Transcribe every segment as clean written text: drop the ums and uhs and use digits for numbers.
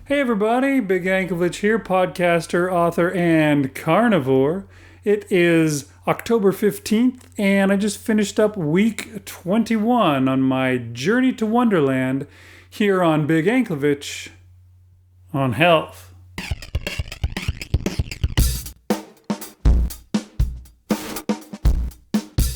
Hey everybody, Big Anklevich here, podcaster, author, and carnivore. It is October 15th, and I just finished up week 21 on my journey to Wonderland here on Big Anklevich on health.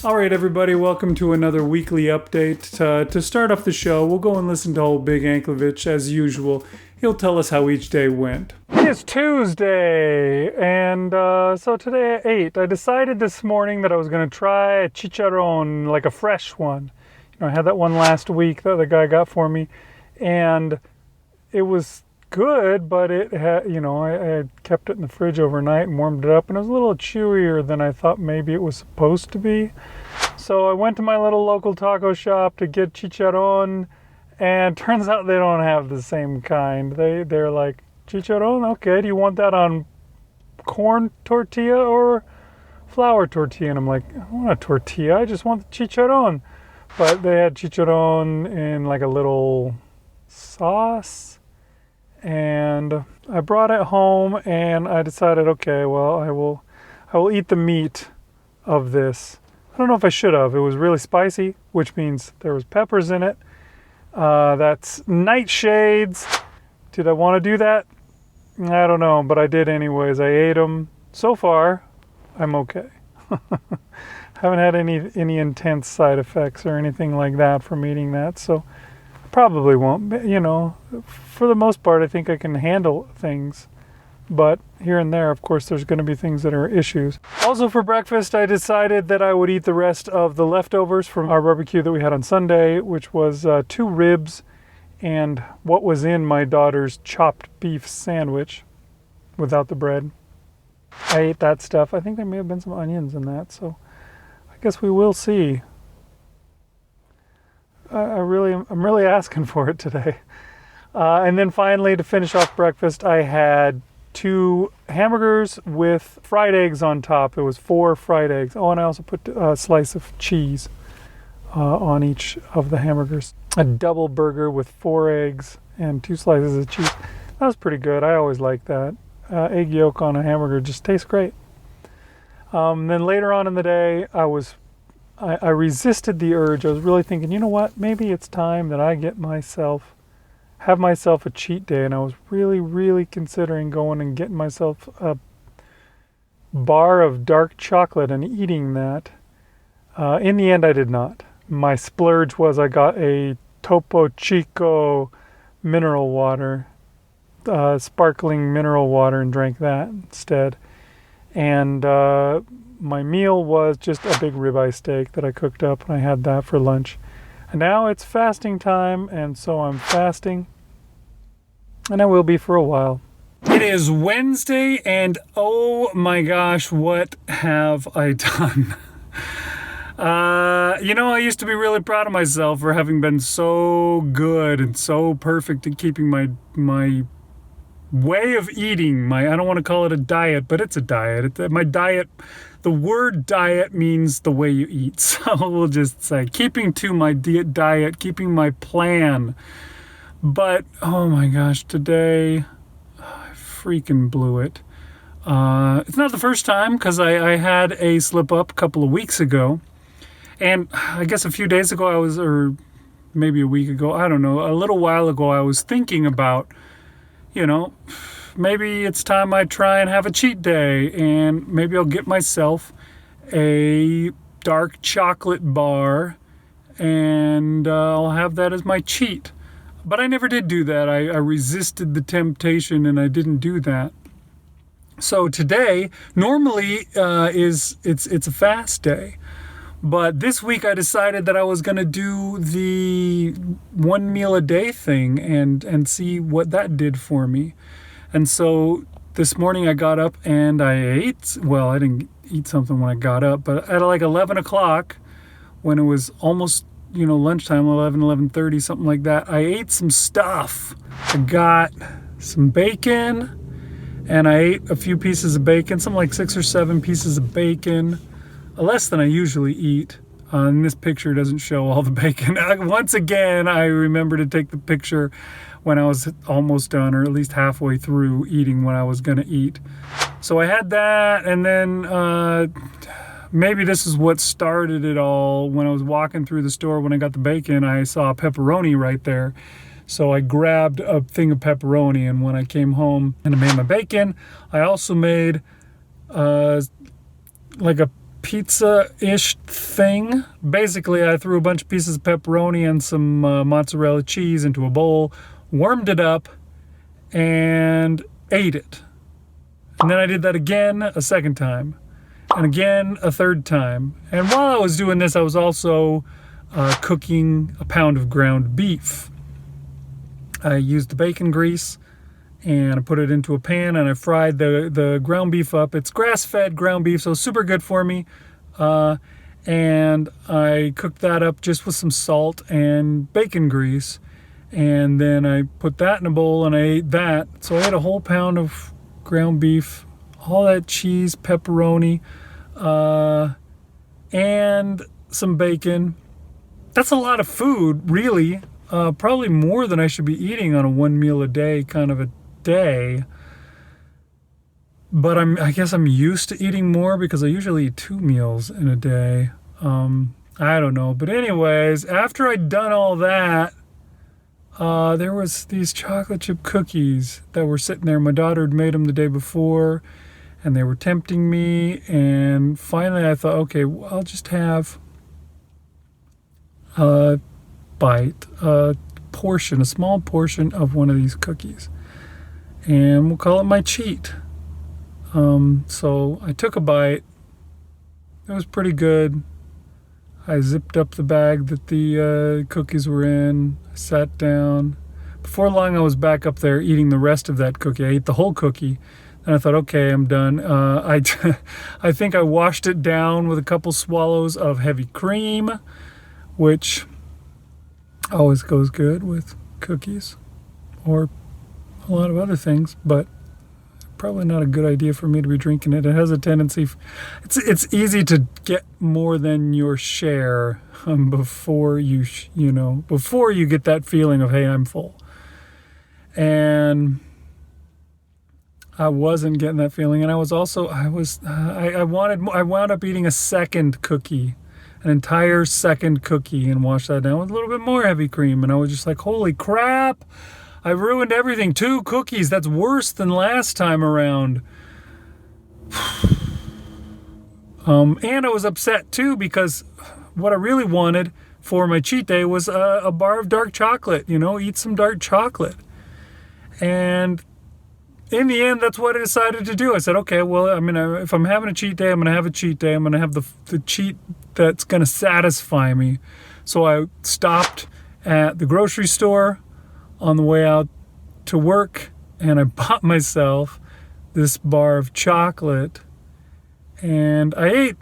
Alright everybody, welcome to another weekly update. To start off the show, we'll go and listen to old Big Anklevich as usual. He'll tell us how each day went. It is Tuesday, and so today I ate. I decided this morning that I was going to try a chicharron, like a fresh one. I had that one last week that the guy got for me, and it was good, but it had, I kept it in the fridge overnight and warmed it up, and it was a little chewier than I thought maybe it was supposed to be. So I went to my little local taco shop to get chicharron, and turns out they don't have the same kind. They're like, chicharron? Okay, do you want that on corn tortilla or flour tortilla? And I'm like, I don't want a tortilla, I just want the chicharron. But they had chicharron in like a little sauce, and I brought it home and I decided, okay, well, I will eat the meat of this. I don't know if I should have. It was really spicy, which means there was peppers in it. That's nightshades. Did I want to do that? I don't know, but I did anyways. I ate them. So far, I'm okay. Haven't had any intense side effects or anything like that from eating that, so probably won't. For the most part, I think I can handle things. But here and there, of course, there's going to be things that are issues. Also for breakfast, I decided that I would eat the rest of the leftovers from our barbecue that we had on Sunday, which was 2 ribs and what was in my daughter's chopped beef sandwich without the bread. I ate that stuff. I think there may have been some onions in that, so I guess we will see. I'm really asking for it today. And then finally, to finish off breakfast, I had 2 hamburgers with fried eggs on top. It was 4 fried eggs. Oh, and I also put a slice of cheese on each of the hamburgers. A double burger with 4 eggs and 2 slices of cheese. That was pretty good. I always like that. Egg yolk on a hamburger just tastes great. Then later on in the day, I resisted the urge. I was really thinking, you know what? Maybe it's time that I have myself a cheat day, and I was really considering going and getting myself a bar of dark chocolate and eating that. In the end, I did not. My splurge was I got a Topo Chico mineral water, sparkling mineral water, and drank that instead. And my meal was just a big ribeye steak that I cooked up, and I had that for lunch. And now it's fasting time, and so I'm fasting, and I will be for a while. It is Wednesday, and oh my gosh, what have I done? I used to be really proud of myself for having been so good and so perfect at keeping my way of eating. I don't want to call it a diet, but it's a diet. My diet, the word diet means the way you eat. So we'll just say keeping to my diet, keeping my plan. But, oh my gosh, today I freaking blew it. It's not the first time, because I had a slip up a couple of weeks ago. And I guess a few days ago or maybe a week ago, I don't know, a little while ago, I was thinking about, maybe it's time I try and have a cheat day, and maybe I'll get myself a dark chocolate bar, and I'll have that as my cheat. But I never did do that. I resisted the temptation, and I didn't do that. So today, normally, it's a fast day. But this week I decided that I was going to do the 1 meal a day thing and see what that did for me. And so this morning I got up and I ate. Well, I didn't eat something when I got up, but at like 11 o'clock, when it was almost, lunchtime, 11:30, something like that, I ate some stuff. I got some bacon, and I ate a few pieces of bacon, something like 6 or 7 pieces of bacon. Less than I usually eat. And this picture doesn't show all the bacon. Once again, I remember to take the picture when I was almost done, or at least halfway through eating what I was going to eat. So I had that, and then maybe this is what started it all. When I was walking through the store when I got the bacon, I saw pepperoni right there. So I grabbed a thing of pepperoni, and when I came home and I made my bacon, I also made like a pizza-ish thing. Basically, I threw a bunch of pieces of pepperoni and some mozzarella cheese into a bowl, warmed it up, and ate it. And then I did that again a second time, and again a third time. And while I was doing this, I was also cooking a pound of ground beef. I used the bacon grease, and I put it into a pan, and I fried the ground beef up. It's grass-fed ground beef, so super good for me. And I cooked that up just with some salt and bacon grease. And then I put that in a bowl, and I ate that. So I ate a whole pound of ground beef, all that cheese, pepperoni, and some bacon. That's a lot of food, really. Probably more than I should be eating on a 1 meal a day kind of a day. But I guess I'm used to eating more because I usually eat 2 meals in a day. I don't know. But anyways, after I'd done all that, there was these chocolate chip cookies that were sitting there. My daughter had made them the day before, and they were tempting me. And finally I thought, okay, I'll just have a bite, a small portion of one of these cookies. And we'll call it my cheat. So I took a bite. It was pretty good. I zipped up the bag that the cookies were in. I sat down. Before long, I was back up there eating the rest of that cookie. I ate the whole cookie. And I thought, okay, I'm done. I think I washed it down with a couple swallows of heavy cream, which always goes good with cookies or a lot of other things, but probably not a good idea for me to be drinking it. It has a tendency, it's easy to get more than your share before you get that feeling of, hey, I'm full. And I wasn't getting that feeling, and I wound up eating a second cookie, an entire second cookie, and washed that down with a little bit more heavy cream. And I was just like, holy crap, I ruined everything. 2 cookies, that's worse than last time around. And I was upset too, because what I really wanted for my cheat day was a bar of dark chocolate, eat some dark chocolate. And in the end, that's what I decided to do. I said, okay, well, if I'm having a cheat day, I'm going to have a cheat day. I'm going to have the cheat that's going to satisfy me. So I stopped at the grocery store on the way out to work, and I bought myself this bar of chocolate, and I ate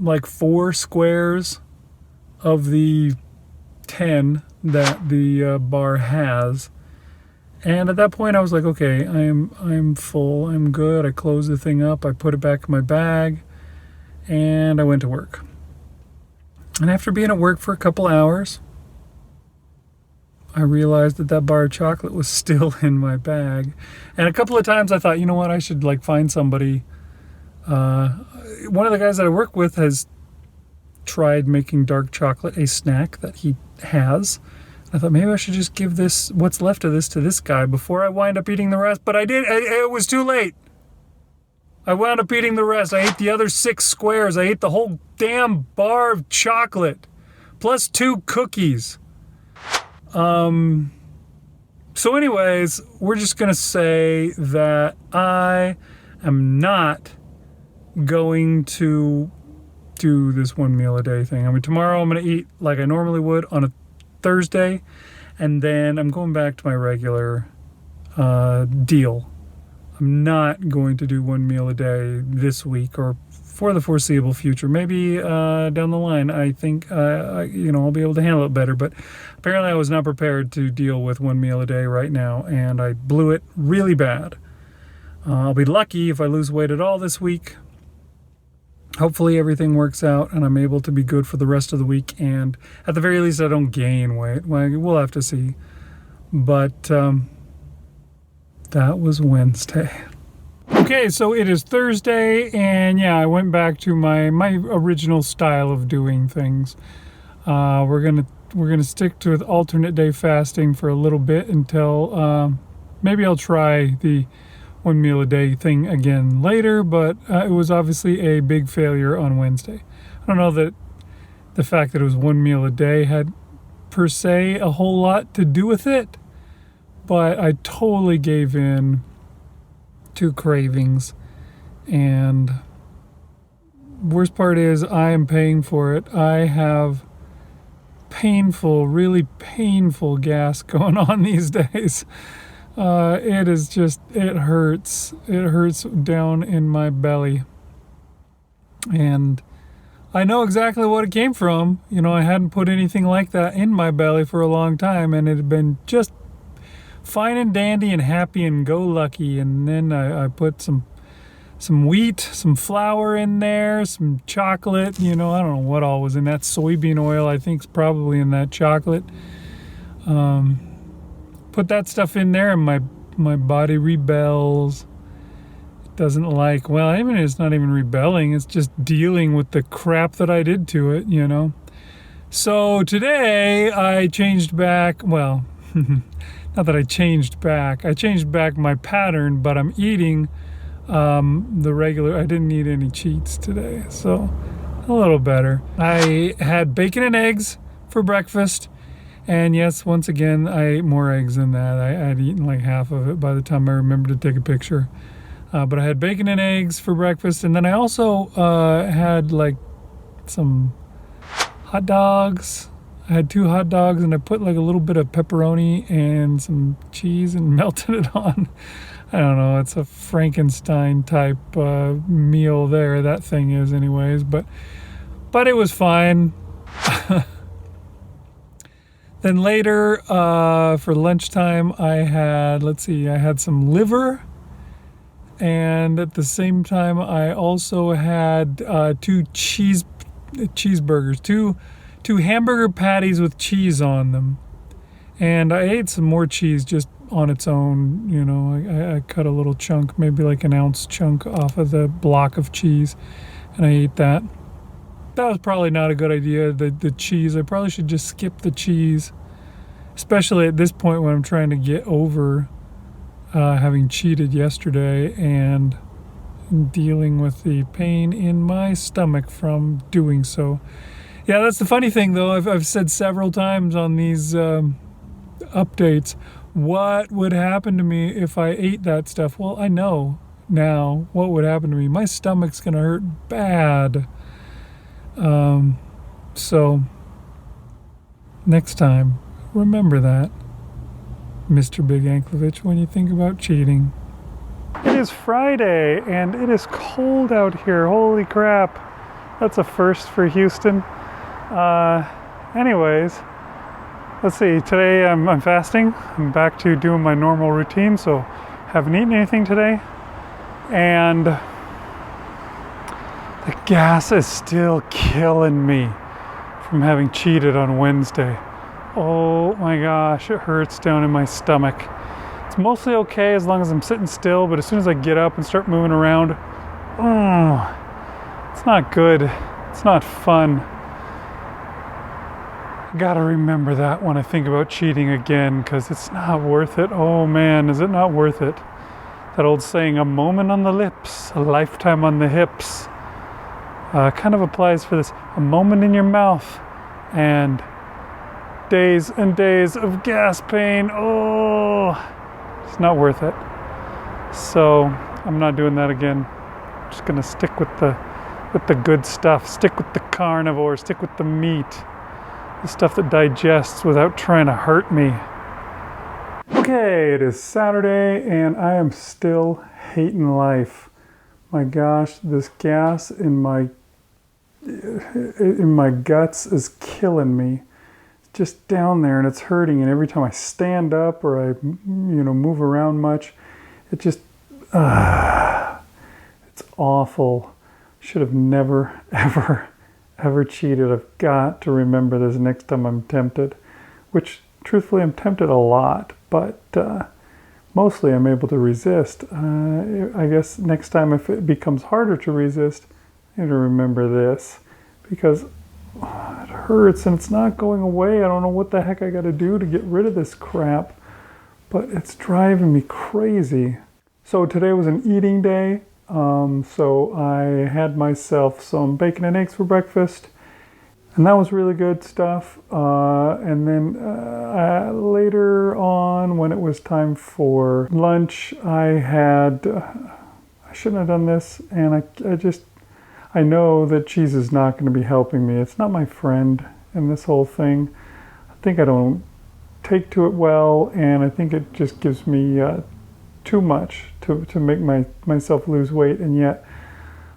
like 4 squares of the 10 that the bar has. And at that point I was like, okay, I'm full, I'm good. I closed the thing up, I put it back in my bag, and I went to work. And after being at work for a couple hours, I realized that bar of chocolate was still in my bag. And a couple of times I thought, you know what, I should find somebody. One of the guys that I work with has tried making dark chocolate a snack that he has. I thought maybe I should just give what's left of this to this guy before I wind up eating the rest. But I did. It was too late. I wound up eating the rest. I ate the other 6 squares. I ate the whole damn bar of chocolate, plus 2 cookies. So anyways, we're just going to say that I am not going to do this 1 meal a day thing. Tomorrow I'm going to eat like I normally would on a Thursday, and then I'm going back to my regular deal. I'm not going to do 1 meal a day this week or for the foreseeable future. Maybe down the line, I think I'll be able to handle it better. But apparently, I was not prepared to deal with 1 meal a day right now, and I blew it really bad. I'll be lucky if I lose weight at all this week. Hopefully everything works out and I'm able to be good for the rest of the week, and at the very least I don't gain weight. We'll have to see But that was Wednesday. Okay, so it is Thursday, and yeah, I went back to my original style of doing things. We're gonna stick to alternate day fasting for a little bit until maybe I'll try the 1 meal a day thing again later. But it was obviously a big failure on Wednesday. I don't know that the fact that it was 1 meal a day had per se a whole lot to do with it, but I totally gave in to cravings, and worst part is I am paying for it. I have really painful gas going on these days. It hurts. It hurts down in my belly, and I know exactly what it came from. I hadn't put anything like that in my belly for a long time, and it had been just fine and dandy and happy and go lucky. And then I put some wheat, some flour in there, some chocolate. I don't know what all was in that. Soybean oil, I think, is probably in that chocolate. Put that stuff in there, and my body rebels. It doesn't like. It's not even rebelling. It's just dealing with the crap that I did to it. So today I changed back. Well. Not that I changed back my pattern, but I'm eating the regular. I didn't eat any cheats today, so a little better. I had bacon and eggs for breakfast, and yes, once again, I ate more eggs than that. I had eaten like half of it by the time I remembered to take a picture. But I had bacon and eggs for breakfast, and then I also had like some hot dogs. I had 2 hot dogs, and I put like a little bit of pepperoni and some cheese and melted it on. I don't know, it's a Frankenstein type meal there, that thing is anyways, but it was fine. Then later, for lunchtime, I had some liver, and at the same time, I also had 2 cheeseburgers, two hamburger patties with cheese on them, and I ate some more cheese just on its own. I cut a little chunk, maybe like an ounce chunk off of the block of cheese, and I ate that. That was probably not a good idea. The cheese, I probably should just skip the cheese, especially at this point when I'm trying to get over having cheated yesterday and dealing with the pain in my stomach from doing so. Yeah, that's the funny thing, though. I've said several times on these updates, what would happen to me if I ate that stuff? Well, I know now what would happen to me. My stomach's going to hurt bad. So, next time, remember that, Mr. Big Anklovich, when you think about cheating. It is Friday, and it is cold out here. Holy crap. That's a first for Houston. Anyways, let's see. Today I'm fasting. I'm back to doing my normal routine, so haven't eaten anything today. And the gas is still killing me from having cheated on Wednesday. Oh my gosh, it hurts down in my stomach. It's mostly okay as long as I'm sitting still, but as soon as I get up and start moving around, it's not good. It's not fun. I gotta remember that when I think about cheating again, because it's not worth it. Oh man, is it not worth it? That old saying, a moment on the lips, a lifetime on the hips, kind of applies for this. A moment in your mouth and days and days of gas pain. Oh, it's not worth it. So I'm not doing that again. I'm just gonna stick with the good stuff. Stick with the carnivore. Stick with the meat. The stuff that digests without trying to hurt me. Okay, it is Saturday, and I am still hating life. My gosh, this gas in my guts is killing me. It's just down there, and it's hurting. And every time I stand up or I, move around much, it just, it's awful. Should have never, ever cheated. I've got to remember this next time I'm tempted. Which, truthfully, I'm tempted a lot, but mostly I'm able to resist. I guess next time if it becomes harder to resist, I need to remember this, because it hurts and it's not going away. I don't know what the heck I got to do to get rid of this crap, but it's driving me crazy. So today was an eating day. So I had myself some bacon and eggs for breakfast, and that was really good stuff. And then later on, when it was time for lunch, I shouldn't have done this, and I know that cheese is not going to be helping me. It's not my friend in this whole thing. I think I don't take to it well, and I think it just gives me too much to make myself lose weight. And yet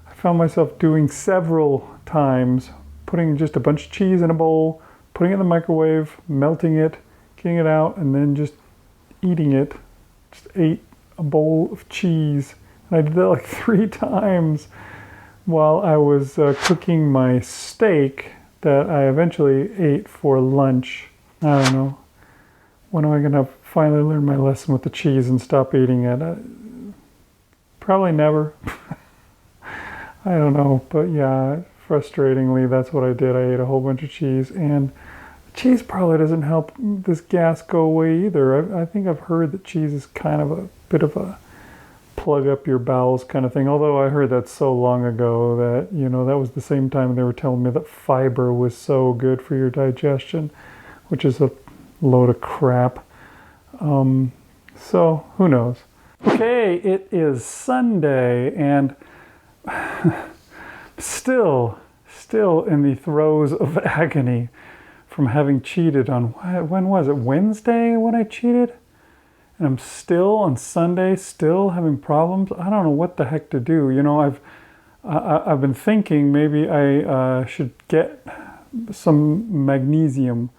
I found myself doing several times, putting just a bunch of cheese in a bowl, putting it in the microwave, melting it, getting it out, and then just eating it. Just ate a bowl of cheese. And I did that like 3 times while I was cooking my steak that I eventually ate for lunch. I don't know. When am I going to finally learn my lesson with the cheese and stop eating it? Probably never. I don't know. But yeah, frustratingly, that's what I did. I ate a whole bunch of cheese. And cheese probably doesn't help this gas go away either. I think I've heard that cheese is kind of a bit of a plug up your bowels kind of thing. Although I heard that so long ago that, that was the same time they were telling me that fiber was so good for your digestion, which is a load of crap. So who knows? Okay, it is Sunday, and still in the throes of agony from having cheated on, when was it? Wednesday when I cheated? And I'm still on Sunday, still having problems. I don't know what the heck to do. I've been thinking maybe I should get some magnesium.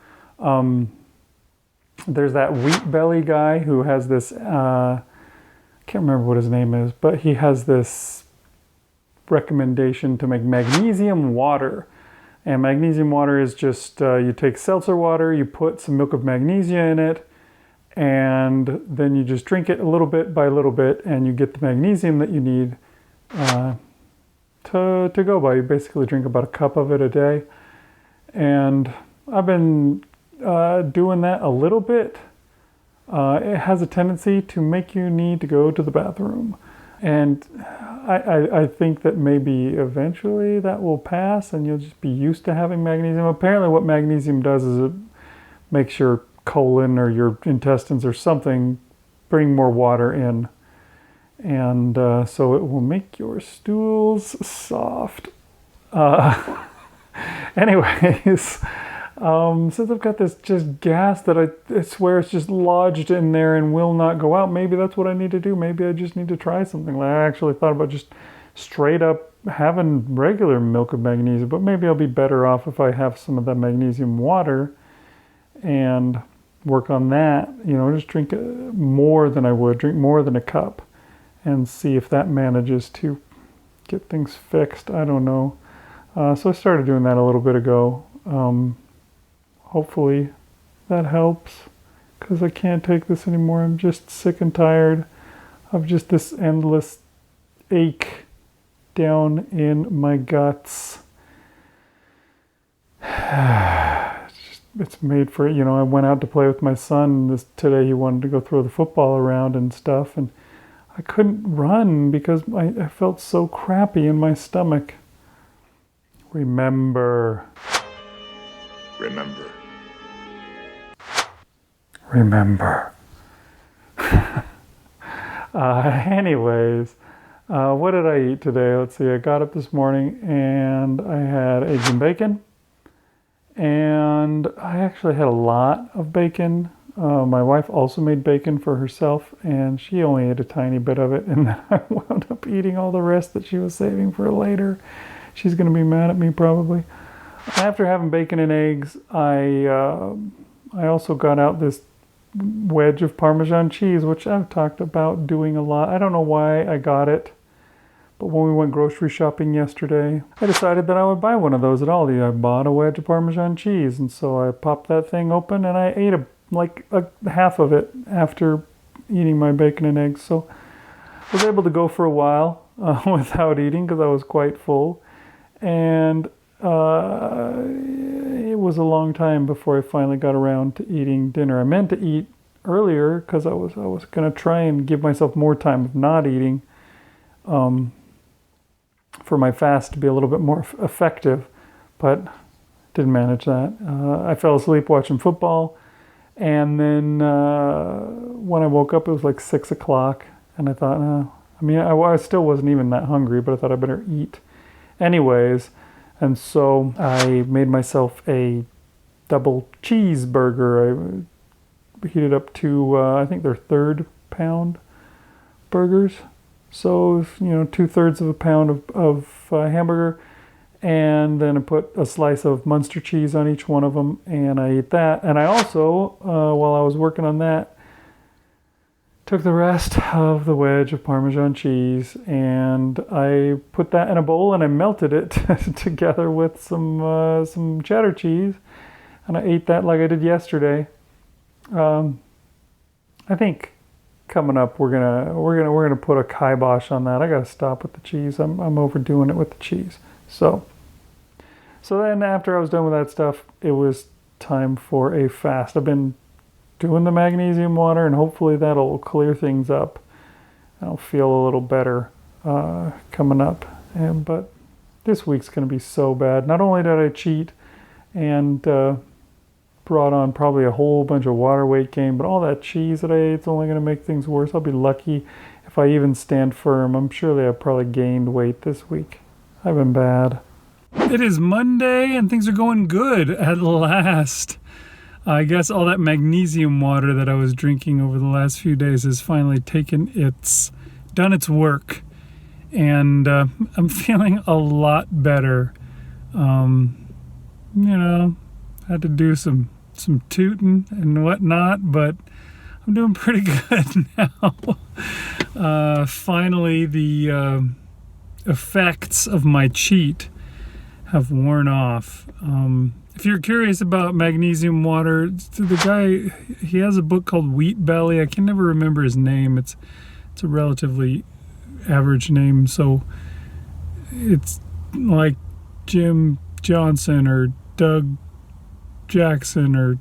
There's that Wheat Belly guy who has this, I can't remember what his name is, but he has this recommendation to make magnesium water. And magnesium water is just, you take seltzer water, you put some milk of magnesia in it, and then you just drink it a little bit by little bit, and you get the magnesium that you need to go by. You basically drink about a cup of it a day. And I've been doing that a little bit. It has a tendency to make you need to go to the bathroom. And I think that maybe eventually that will pass and you'll just be used to having magnesium. Apparently what magnesium does is it makes your colon or your intestines or something bring more water in. And so it will make your stools soft. Anyways, since I've got this just gas that I swear it's just lodged in there and will not go out, maybe that's what I need to do. Maybe I just need to try something. Like I actually thought about just straight up having regular milk of magnesia, but maybe I'll be better off if I have some of that magnesium water and work on that. Just drink more than I would, drink more than a cup, and see if that manages to get things fixed. I don't know. So I started doing that a little bit ago. Hopefully that helps, because I can't take this anymore. I'm just sick and tired of just this endless ache down in my guts. It's made for, I went out to play with my son today. He wanted to go throw the football around and stuff, and I couldn't run because I felt so crappy in my stomach. Remember. Anyways, what did I eat today? Let's see, I got up this morning and I had eggs and bacon. And I actually had a lot of bacon. My wife also made bacon for herself, and she only ate a tiny bit of it. And then I wound up eating all the rest that she was saving for later. She's going to be mad at me probably. After having bacon and eggs, I also got out this wedge of Parmesan cheese, which I've talked about doing a lot. I don't know why I got it, but when we went grocery shopping yesterday, I decided that I would buy one of those at Aldi. I bought a wedge of Parmesan cheese, and so I popped that thing open and I ate like half of it after eating my bacon and eggs. So I was able to go for a while without eating because I was quite full. And it was a long time before I finally got around to eating dinner. I meant to eat earlier because I was going to try and give myself more time of not eating for my fast to be a little bit more effective, but didn't manage that. I fell asleep watching football, and then when I woke up, it was like 6 o'clock, and I thought, I still wasn't even that hungry, but I thought I better eat anyways, and so I made myself a double cheeseburger. I heated up to, I think they're 1/3 pound burgers, so 2/3 of a pound of hamburger, and then I put a slice of Munster cheese on each one of them, and I ate that. And I also, while I was working on that, took the rest of the wedge of Parmesan cheese, and I put that in a bowl, and I melted it together with some cheddar cheese, and I ate that like I did yesterday. I think coming up we're gonna put a kibosh on that. I gotta stop with the cheese. I'm overdoing it with the cheese. So then after I was done with that stuff, it was time for a fast. I've been doing the magnesium water, and hopefully that'll clear things up. I'll feel a little better coming up. But this week's going to be so bad. Not only did I cheat and brought on probably a whole bunch of water weight gain, but all that cheese that I ate is only going to make things worse. I'll be lucky if I even stand firm. I'm sure I've probably gained weight this week. I've been bad. It is Monday and things are going good at last. I guess all that magnesium water that I was drinking over the last few days has finally done its work. And I'm feeling a lot better. Had to do some tooting and whatnot, but I'm doing pretty good now. Finally, the effects of my cheat have worn off. If you're curious about magnesium water, the guy, he has a book called Wheat Belly. I can never remember his name. It's a relatively average name, so it's like Jim Johnson or Doug Jackson or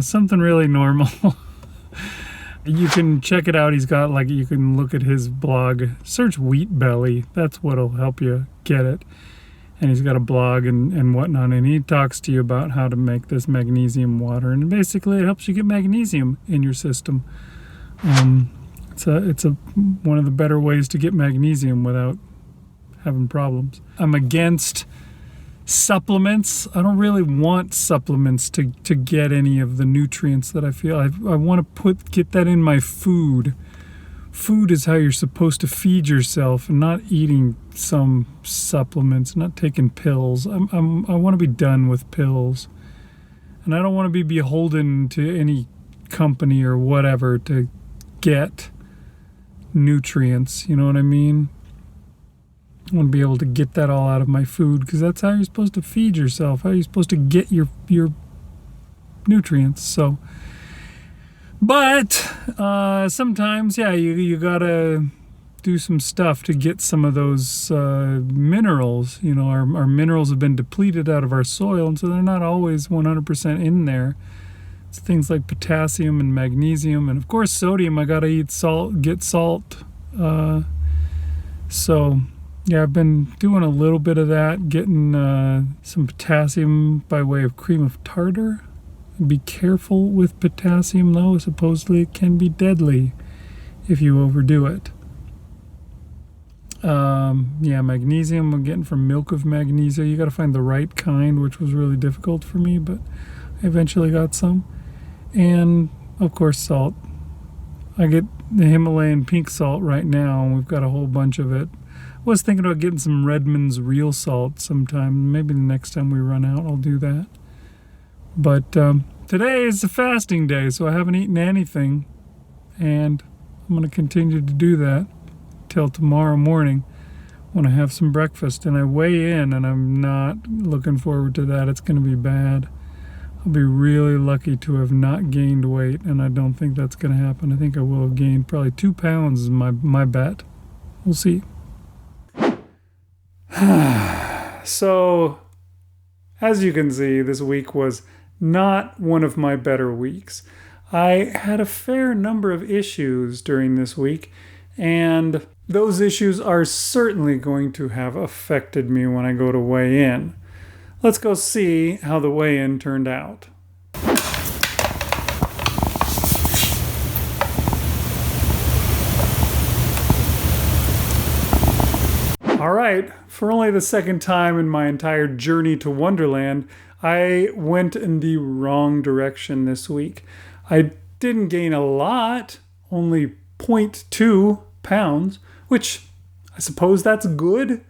something really normal. You can check it out. He's got you can look at his blog, search Wheat Belly. That's what'll help you get it. And he's got a blog and whatnot, and he talks to you about how to make this magnesium water, and basically it helps you get magnesium in your system. It's one of the better ways to get magnesium without having problems. I'm against supplements. I don't really want supplements to get any of the nutrients that I feel. I want to get that in my food. Food is how you're supposed to feed yourself, and not eating some supplements, not taking pills. I want to be done with pills, and I don't want to be beholden to any company or whatever to get nutrients. You know what I mean? I want to be able to get that all out of my food, because that's how you're supposed to feed yourself, how you're supposed to get your nutrients. So, but sometimes, you gotta do some stuff to get some of those minerals. Our minerals have been depleted out of our soil, and so they're not always 100% in there. It's things like potassium and magnesium, and of course sodium. I gotta eat salt, get salt. So yeah, I've been doing a little bit of that, getting some potassium by way of cream of tartar. Be careful with potassium, though. Supposedly it can be deadly if you overdo it. Magnesium I'm getting from milk of magnesia. You got to find the right kind, which was really difficult for me, but I eventually got some. And of course salt. I get the Himalayan pink salt right now, and we've got a whole bunch of it. I was thinking about getting some Redmond's real salt sometime. Maybe the next time we run out I'll do that. But today is a fasting day, so I haven't eaten anything, and I'm going to continue to do that till tomorrow morning when I have some breakfast, and I weigh in, and I'm not looking forward to that. It's going to be bad. I'll be really lucky to have not gained weight, and I don't think that's going to happen. I think I will have gained probably 2 pounds is my bet. We'll see. So, as you can see, this week was not one of my better weeks. I had a fair number of issues during this week, and those issues are certainly going to have affected me when I go to weigh in. Let's go see how the weigh-in turned out. All right, for only the second time in my entire journey to One-derland, I went in the wrong direction this week. I didn't gain a lot, only 0.2 pounds, which I suppose that's good.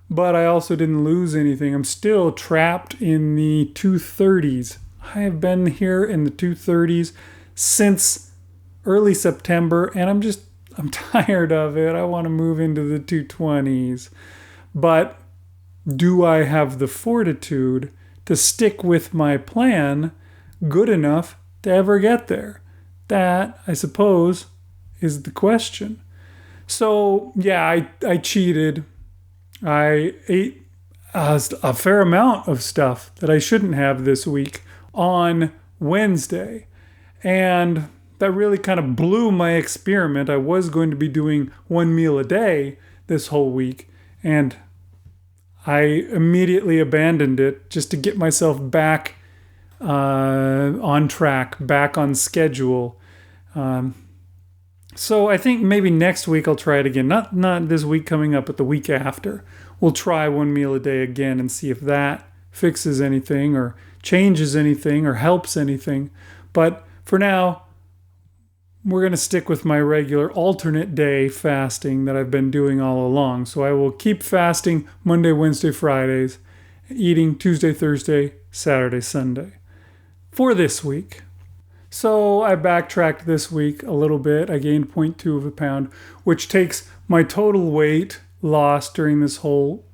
But I also didn't lose anything. I'm still trapped in the 230s. I have been here in the 230s since early September, and I'm tired of it. I want to move into the 220s. But do I have the fortitude to stick with my plan good enough to ever get there? That, I suppose, is the question. So, yeah, I cheated. I ate a fair amount of stuff that I shouldn't have this week on Wednesday. And that really kind of blew my experiment. I was going to be doing 1 meal a day this whole week. And I immediately abandoned it just to get myself back on track, back on schedule. So I think maybe next week I'll try it again. Not this week coming up, but the week after. We'll try 1 meal a day again and see if that fixes anything or changes anything or helps anything. But for now, we're going to stick with my regular alternate day fasting that I've been doing all along. So I will keep fasting Monday, Wednesday, Fridays, eating Tuesday, Thursday, Saturday, Sunday for this week. So I backtracked this week a little bit. I gained 0.2 of a pound, which takes my total weight lost during this whole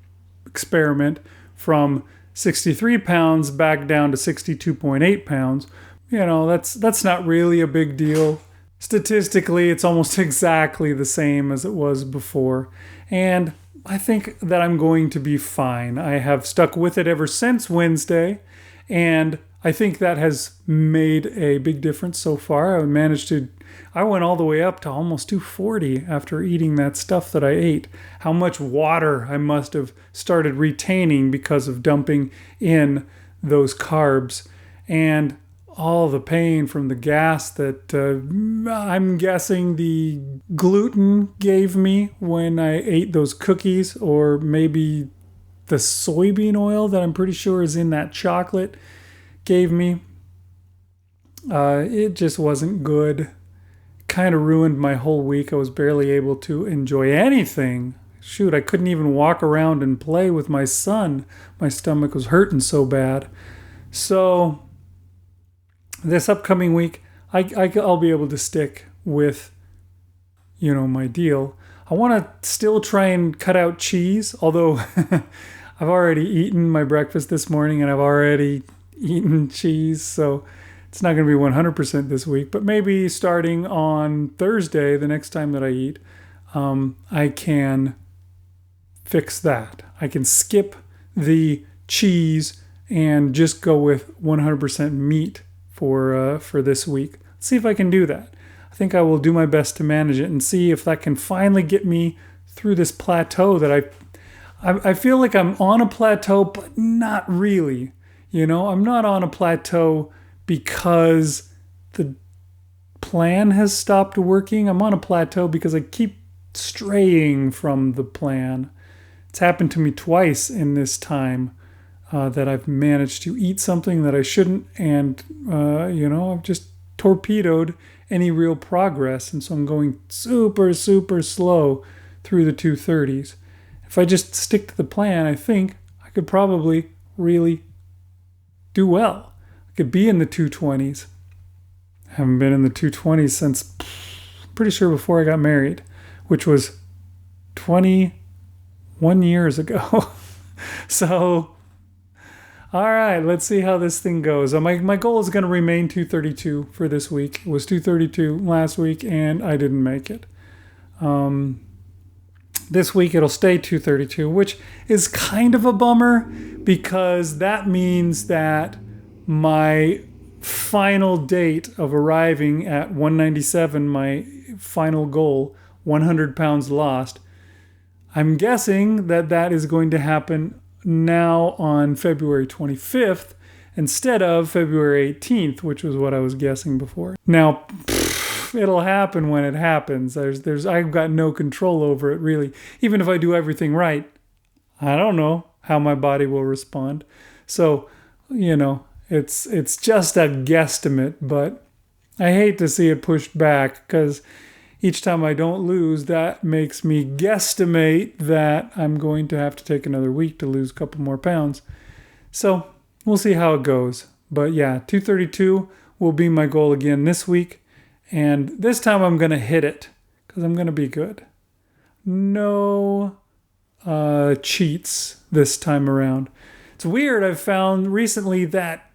experiment from 63 pounds back down to 62.8 pounds. You know, that's not really a big deal. Statistically, it's almost exactly the same as it was before. And I think that I'm going to be fine. I have stuck with it ever since Wednesday, and I think that has made a big difference so far. I went all the way up to almost 240 after eating that stuff that I ate. How much water I must have started retaining because of dumping in those carbs. And all the pain from the gas that I'm guessing the gluten gave me when I ate those cookies, or maybe the soybean oil that I'm pretty sure is in that chocolate gave me. It just wasn't good. Kind of ruined my whole week. I was barely able to enjoy anything. Shoot, I couldn't even walk around and play with my son. My stomach was hurting so bad. So this upcoming week, I'll be able to stick with, my deal. I want to still try and cut out cheese, although I've already eaten my breakfast this morning and I've already eaten cheese, so it's not going to be 100% this week. But maybe starting on Thursday, the next time that I eat, I can fix that. I can skip the cheese and just go with 100% meat for this week. Let's see if I can do that. I think I will do my best to manage it and see if that can finally get me through this plateau that I feel like I'm on a plateau, but not really. I'm not on a plateau because the plan has stopped working. I'm on a plateau because I keep straying from the plan. It's happened to me twice in this time that I've managed to eat something that I shouldn't, and I've just torpedoed any real progress, and so I'm going super, super slow through the 230s. If I just stick to the plan, I think I could probably really do well. I could be in the 220s. I haven't been in the 220s since, pretty sure before I got married, which was 21 years ago. So All right, let's see how this thing goes. My goal is going to remain 232 for this week. It was 232 last week, and I didn't make it. This week it'll stay 232, which is kind of a bummer because that means that my final date of arriving at 197, my final goal, 100 pounds lost, I'm guessing that is going to happen now on February 25th instead of February 18th, which was what I was guessing before. Now, it'll happen when it happens. I've got no control over it, really. Even if I do everything right, I don't know how my body will respond. So, it's just a guesstimate, but I hate to see it pushed back because each time I don't lose, that makes me guesstimate that I'm going to have to take another week to lose a couple more pounds. So we'll see how it goes. But yeah, 232 will be my goal again this week. And this time I'm going to hit it because I'm going to be good. No cheats this time around. It's weird. I've found recently that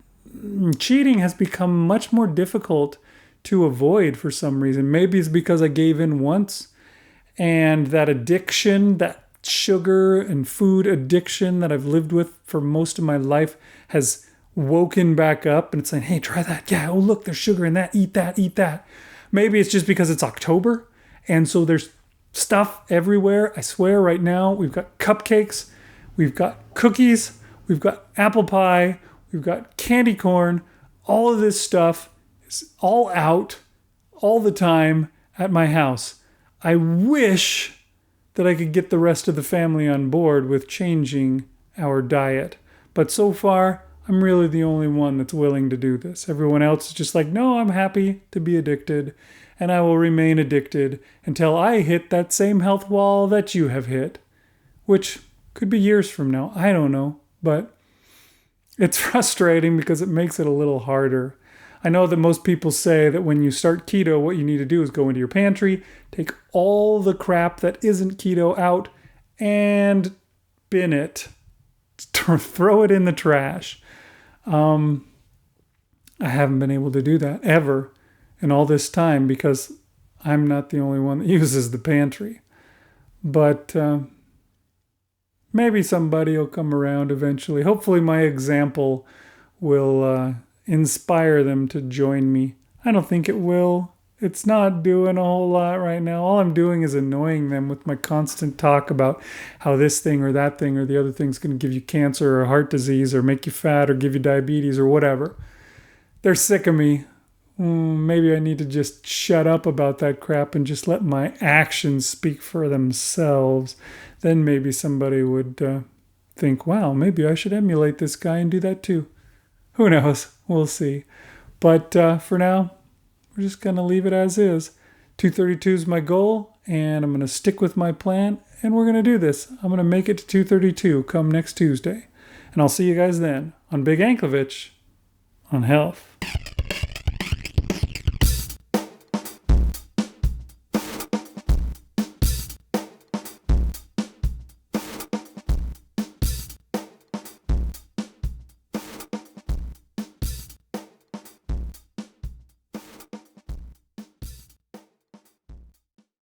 cheating has become much more difficult to avoid for some reason. Maybe it's because I gave in once and that addiction, that sugar and food addiction that I've lived with for most of my life has woken back up and it's saying, hey, try that. Yeah, oh, look, there's sugar in that. Eat that, eat that. Maybe it's just because it's October and so there's stuff everywhere. I swear right now we've got cupcakes, we've got cookies, we've got apple pie, we've got candy corn. All of this stuff is all out all the time at my house. I wish that I could get the rest of the family on board with changing our diet. But so far, I'm really the only one that's willing to do this. Everyone else is just like, no, I'm happy to be addicted, and I will remain addicted until I hit that same health wall that you have hit, which could be years from now. I don't know, but it's frustrating because it makes it a little harder. I know that most people say that when you start keto, what you need to do is go into your pantry, take all the crap that isn't keto out, and bin it. Throw it in the trash. I haven't been able to do that ever in all this time because I'm not the only one that uses the pantry. But maybe somebody will come around eventually. Hopefully my example will inspire them to join me. I don't think it will. It's not doing a whole lot right now. All I'm doing is annoying them with my constant talk about how this thing or that thing or the other thing's going to give you cancer or heart disease or make you fat or give you diabetes or whatever. They're sick of me. Maybe I need to just shut up about that crap and just let my actions speak for themselves. Then maybe somebody would think, wow, maybe I should emulate this guy and do that too. Who knows? We'll see. But for now, we're just going to leave it as is. 232 is my goal, and I'm going to stick with my plan, and we're going to do this. I'm going to make it to 232 come next Tuesday. And I'll see you guys then on Big Anklevich on health.